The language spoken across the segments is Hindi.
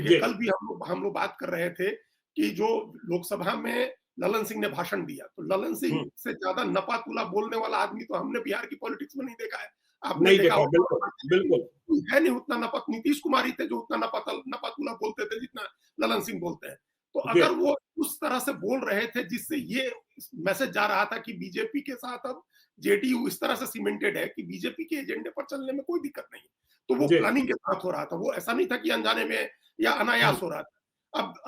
देखिए जी। कल भी हम लोग बात कर रहे थे कि जो लोकसभा में ललन सिंह ने भाषण दिया, तो ललन सिंह हुँ, से ज्यादा नपा-तुला बोलने वाला आदमी तो हमने बिहार की पॉलिटिक्स में नहीं देखा है। आपने नहीं देखा देखा, होगा बिल्कुल, बिल्कुल। कोई है नहीं उतना नपा, नीतीश कुमार ही थे जो उतना नपा-तुला बोलते थे जितना ललन सिंह बोलते हैं। तो जी, अगर वो उस तरह से बोल रहे थे जिससे ये मैसेज जा रहा था कि बीजेपी के साथ अब जेडीयू इस तरह से सीमेंटेड है कि बीजेपी के एजेंडे पर चलने में कोई दिक्कत नहीं है। तो वो जी। प्लानिंग के साथ हो रहा था, वो ऐसा नहीं था कि अनजाने में या हुँ, अनायास हो रहा था।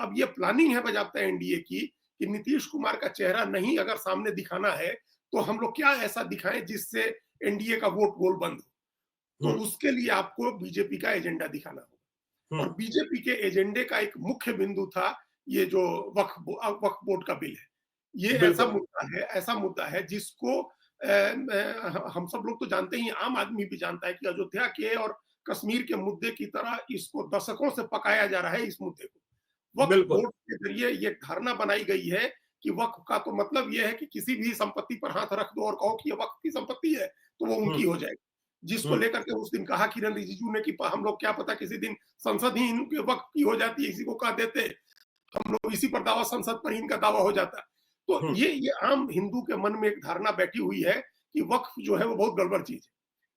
अब ये प्लानिंग है बजाबता एनडीए की कि नीतीश कुमार का चेहरा नहीं अगर सामने दिखाना है, तो हम लोग क्या ऐसा दिखाएं जिससे एनडीए का वोट गोल बंद हो। तो हुँ, उसके लिए आपको बीजेपी का एजेंडा दिखाना होगा। हुँ, और बीजेपी के एजेंडे का एक मुख्य बिंदु था ये जो वक्फ बोर्ड का बिल है। ये बिल्कुल। ऐसा मुद्दा है जिसको हम सब लोग तो जानते ही हैं, आम आदमी भी जानता है कि अयोध्या के और कश्मीर के मुद्दे की तरह इसको दशकों से पकाया जा रहा है इस मुद्दे को। वक्फ बिल्कुल। बोर्ड के जरिए ये धारणा बनाई गई है कि वक्फ का तो मतलब ये है कि किसी भी संपत्ति पर हाथ रख दो और कहो कि ये वक्फ की संपत्ति है, तो वो हुँ, उनकी हो जाएगी। जिसको हुँ, लेकर के उस दिन कहा किरण रिजिजू ने कि हम लोग क्या पता किसी दिन संसद ही इनके वक्फ की हो जाती है, इसी को कह देते, हम लोग इसी पर दावा, संसद पर ही इनका दावा हो जाता। तो हुँ, ये आम हिंदू के मन में एक धारणा बैठी हुई है कि वक्फ जो है वो बहुत गड़बड़ चीज है।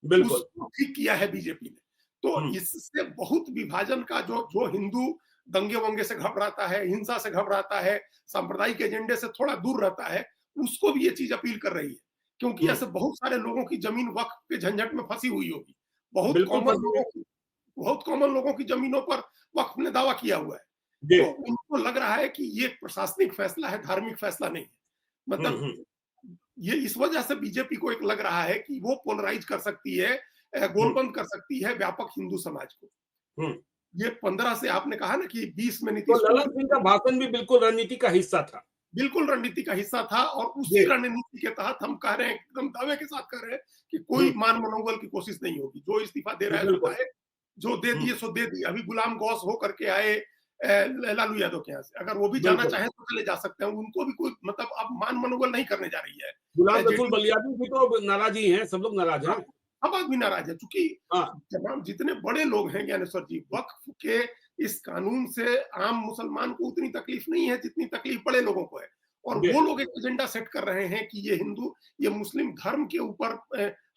बिल्कुल। उसको ठीक किया है बीजेपी ने। तो हुँ, इससे बहुत विभाजन का जो जो हिंदू दंगे-वंगे से घबराता है, हिंसा से घबराता है, सांप्रदायिक एजेंडे से थोड़ा दूर रहता है, उसको भी ये चीज़ अपील कर रही है। क्योंकि हुँ, ऐसे बहुत सारे लोगों की ज़मीन वक़्फ के झंझट में फँसी हुई होगी। बहुत बिल्कुल कॉमन फँसी है। लोगों की बहुत कॉमन लोगों की ज़मीनों पर वक़्फ ने दावा किया हुआ है। जी। तो उनको लग रहा है कि ये प्रशासनिक फैसला है, धार्मिक फैसला नहीं है। हुँ, मतलब हुँ, ये इस वजह से बीजेपी को एक लग रहा है कि वो पोलराइज़ कर सकती है, हुँ, गोलबंद कर सकती है व्यापक हिंदू समाज को। हुँ। ये 15 से आपने कहा ना कि 20 में तो नीतीश कुमार ललन सिंह का भाषण भी बिल्कुल रणनीति का हिस्सा था। बिल्कुल रणनीति का हिस्सा था और जी। उसी रणनीति के तहत हम कह रहे हैं, एकदम दावे के साथ कह रहे हैं कि हुँ, कोई मान मनोबल की कोशिश नहीं होगी। जो इस्तीफा दे रहा है सो बिल्कुल। जाए, जो दे हुँ, दिए सो दे दिए। अभी गुलाम गौस हो करके आए लालू यादव के यहाँ से। अगर वो भी जाना बिल्कुल। चाहें तो चले जा सकते हैं। उनको भी कोई मतलब अब मान मनोबल नहीं करने जा रही गुलाम है। रसूल जेडीयू बलियानी भी तो अब नाराज़ ही हैं, सब लोग नाराज़ हाँ, हैं। सब आदमी नाराज है चूंकि हाँ, तमाम जितने बड़े लोग हैं ज्ञानेश्वर जी, वक्फ के इस कानून से आम मुसलमान को उतनी तकलीफ नहीं है जितनी तकलीफ बड़े लोगों को है। और जी, वो लोग एक एजेंडा सेट कर रहे हैं कि ये मुस्लिम धर्म के ऊपर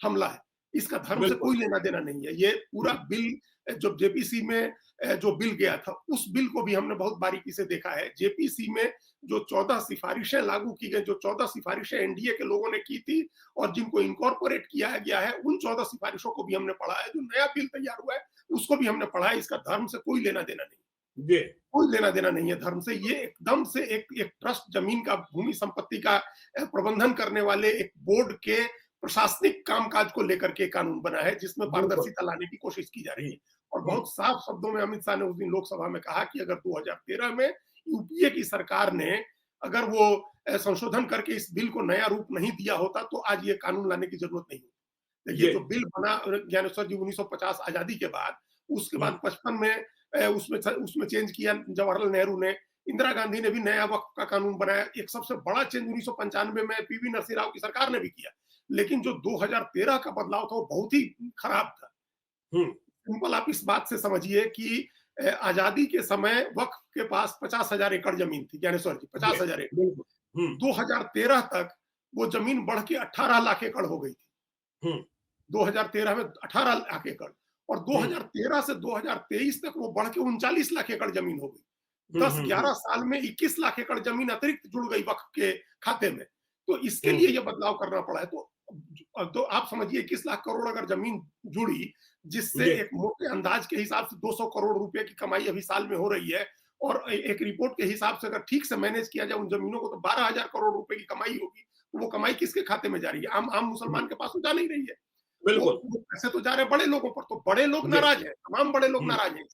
हमला है। इसका धर्म से बिल्कुल। कोई लेना देना नहीं है। ये पूरा बिल जो जेपीसी में जो बिल गया था, उस बिल को भी हमने बहुत बारीकी से देखा है। जेपीसी में जो 14 सिफारिशें लागू की गई, जो 14 सिफारिशें एनडीए के लोगों ने की थी और जिनको इनकॉर्पोरेट किया गया है, उन 14 सिफारिशों को भी हमने पढ़ा है। जो नया बिल तैयार हुआ है, उसको भी हमने पढ़ा है। इसका धर्म से कोई लेना देना नहीं, जी, कोई लेना देना नहीं है धर्म से। ये एकदम से एक एक ट्रस्ट, जमीन का, भूमि संपत्ति का प्रबंधन करने वाले एक बोर्ड के प्रशासनिक कामकाज को लेकर के कानून बना है, जिसमें बिल्कुल। पारदर्शिता लाने की कोशिश की जा रही हुँ, है। और हुँ, बहुत साफ शब्दों में अमित शाह ने उस दिन लोकसभा में कहा कि अगर 2013 में यूपीए की सरकार ने अगर वो संशोधन करके इस बिल को नया रूप नहीं दिया होता, तो आज ये कानून लाने की जरूरत नहीं होती। देखिए, जी, जो बिल बना ज्ञानेश्वर जी 1950 आजादी के बाद, उसके हुँ, बाद 55 में उसमें चेंज किया जवाहरलाल नेहरू ने। इंदिरा गांधी ने भी नया वक्फ का कानून बनाया। एक सबसे बड़ा चेंज 1995 में पीवी नरसिंह राव की सरकार ने भी किया। लेकिन जो 2013 का बदलाव था वो बहुत ही खराब था। हुँ, सिंपल आप इस बात से समझिए कि आजादी के समय वक्फ के पास 50,000 एकड़ जमीन थी ज्ञानेश्वर जी, जी, 50,000 एकड़। बिल्कुल। हुँ, 2013 तक वो जमीन बढ़ के 18 लाख एकड़ हो गई थी। हुँ, 2013 में 18 लाख एकड़ और हुँ, 2013 से 2023 तक वो बढ़ के 39 लाख एकड़ जमीन हो गई। हुँ, हुँ, हुँ, 10-11 साल में 21 लाख एकड़ जमीन अतिरिक्त जुड़ गई वक्फ के खाते में। तो इसके हुँ, लिए ये बदलाव करना पड़ा है। तो आप समझिए 21 लाख करोड़ अगर जमीन जुड़ी, जिससे जी, एक मोटे अंदाज के हिसाब से 200 करोड़ रुपए की कमाई अभी साल में हो रही है। और एक रिपोर्ट के हिसाब से अगर ठीक से मैनेज किया जाए उन जमीनों को, तो 12,000 करोड़ रुपए की कमाई होगी। तो वो कमाई किसके खाते में जा रही है? आम आम हुँ, मुसलमान के पास तो जा नहीं रही है। वो बिल्कुल। वो पैसे तो जा रहे हैं बड़े लोगों पर, तो बड़े लोग जी, नाराज हैं, तमाम बड़े लोग हुँ। नाराज हैं।